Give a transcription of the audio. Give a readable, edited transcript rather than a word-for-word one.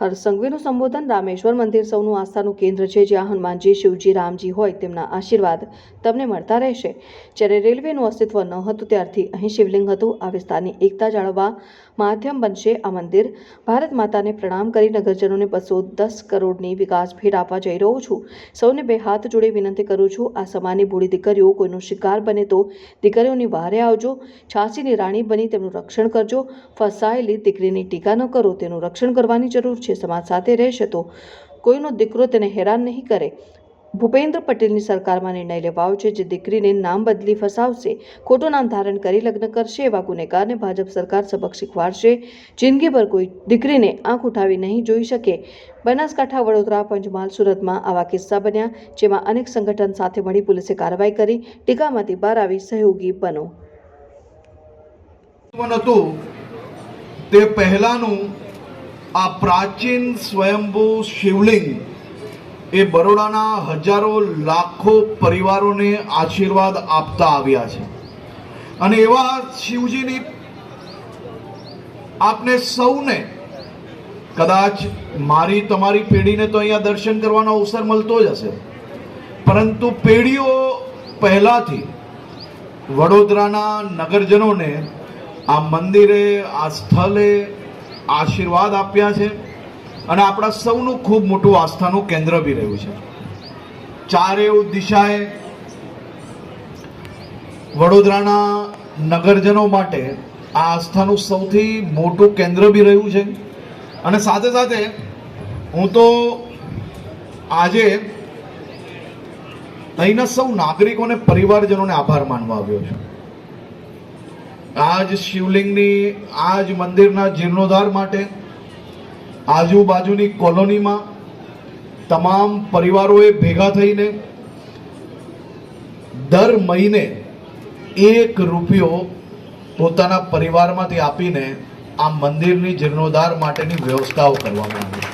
હરસંઘવીનું સંબોધન રામેશ્વર મંદિર સૌનું આસ્થાનું કેન્દ્ર છે, જ્યાં હનુમાનજી, શિવજી, રામજી હોય તેમના આશીર્વાદ તમને મળતા રહેશે। જ્યારે રેલવેનું અસ્તિત્વ ન હતું ત્યારથી અહીં શિવલિંગ હતું। આ વિસ્તારની એકતા જાળવવા માધ્યમ બનશે આ મંદિર। ભારત માતાને પ્રણામ કરી નગરજનોને 210 કરોડની વિકાસ ભેટ આપવા જઈ રહ્યો છું। સૌને બે હાથ જોડી વિનંતી કરું છું, આ સમાજની ભોળી દીકરીઓ કોઈનો શિકાર બને તો દીકરીઓની વહારે આવજો, છાસીની રાણી બની તેમનું રક્ષણ કરજો। ફસાયેલી દીકરીની ટીકા ન કરો, તેનું રક્ષણ કરવાની જરૂર છે। સમાજ સાથે રહેશે તો કોઈનો દીકરો તેને હેરાન નહીં કરે। ભૂપેન્દ્ર પટેલની સરકારમાં નિર્ણય લેવાયો છે જે દીકરીને નામ બદલી ફસાવશે, ખોટું નામ ધારણ કરી લગ્ન કરશે, એવા ગુનેગારને ભાજપ સરકાર સબક શીખવાડશે। જિંદગીભર કોઈ દીકરીને આંખ ઉઠાવી નહીં જોઈ શકે। બનાસકાંઠા, વડોદરા, પંચમહાલ, સુરતમાં આવા કિસ્સા બન્યા, જેમાં અનેક સંગઠન સાથે મળી પોલીસે કાર્યવાહી કરી। ટીકામાંથી બહાર આવી સહયોગી બનો। તે પહેલાનું આ પ્રાચીન સ્વયંભૂ શિવલિંગ એ બરોડાના હજારો લાખો પરિવારોને આશીર્વાદ આપતા આવ્યા છે અને એવા શિવજીની આપને સૌને કદાચ મારી તમારી પેઢીને તો અહીંયા દર્શન કરવાનો અવસર મળતો જ હશે, પરંતુ પેઢીઓ પહેલાથી વડોદરાના નગરજનોને આ મંદિરે, આ સ્થળે આશીર્વાદ આપ્યા છે અને આપણા સૌનું ખૂબ મોટું આસ્થાનું કેન્દ્ર બી રહ્યું છે। ચારે દિશાએ વડોદરાના નગરજનો માટે આ આસ્થાનું સૌથી મોટું કેન્દ્ર બી રહ્યું છે અને સાથે સાથે હું તો આજે અહીંના સૌ નાગરિકોને, પરિવારજનોને આભાર માનવા આવ્યો છું। આજ શિવલિંગની, આજ મંદિરના જીર્ણોદ્ધાર માટે આજુબાજુની કોલોનીમાં તમામ પરિવારોએ ભેગા થઈને દર મહિને 1 રૂપિયો પોતાના પરિવારમાંથી આપીને આ મંદિરની જીર્ણોદ્ધાર માટેની વ્યવસ્થાઓ કરવામાં આવી છે।